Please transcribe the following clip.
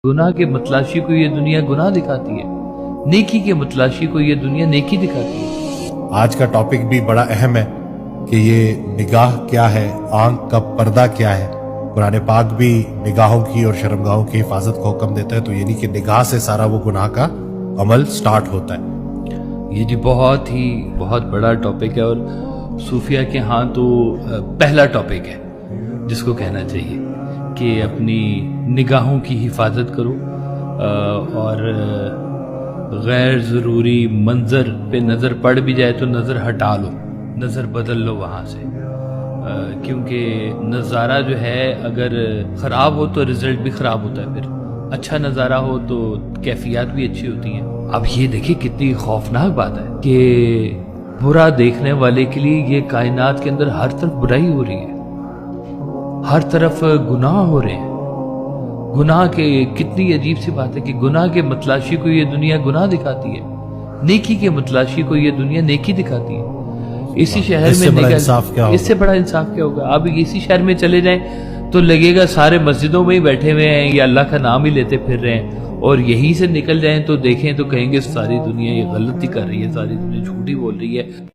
गुनाह के मतलाशी को ये दुनिया गुनाह दिखाती है, नेकी के मतलाशी को ये दुनिया नेकी दिखाती है। आज का टॉपिक भी बड़ा अहम है कि ये निगाह क्या है, आंख का पर्दा क्या है। कुरान पाक भी निगाहों की और शर्मगाहों की हिफाजत को हुक्म देता है, तो यानी कि निगाह से सारा वो गुनाह का अमल स्टार्ट होता है। ये जी बहुत बड़ा टॉपिक है और सूफिया के यहाँ तो पहला टॉपिक है जिसको कहना चाहिए कि अपनी निगाहों की हिफाजत करो और गैर ज़रूरी मंज़र पे नज़र पड़ भी जाए तो नज़र हटा लो, नज़र बदल लो वहाँ से, क्योंकि नज़ारा जो है अगर ख़राब हो तो रिज़ल्ट भी ख़राब होता है, फिर अच्छा नज़ारा हो तो कैफियत भी अच्छी होती हैं। अब ये देखिए कितनी खौफनाक बात है कि बुरा देखने वाले के लिए ये कायनात के अंदर हर तरफ बुराई हो रही है, हर तरफ गुनाह हो रहे हैं। गुनाह के कितनी अजीब सी बात है कि गुनाह के मतलाशी को ये दुनिया गुनाह दिखाती है, नेकी के मतलाशी को ये दुनिया नेकी दिखाती है। इसी शहर में इससे बड़ा इंसाफ क्या होगा? आप इसी शहर में चले जाएं तो लगेगा सारे मस्जिदों में ही बैठे हुए हैं या अल्लाह का नाम ही लेते फिर रहे हैं, और यहीं से निकल जाएं तो देखें तो कहेंगे सारी दुनिया ये गलती कर रही है, सारी दुनिया झूठी बोल रही है।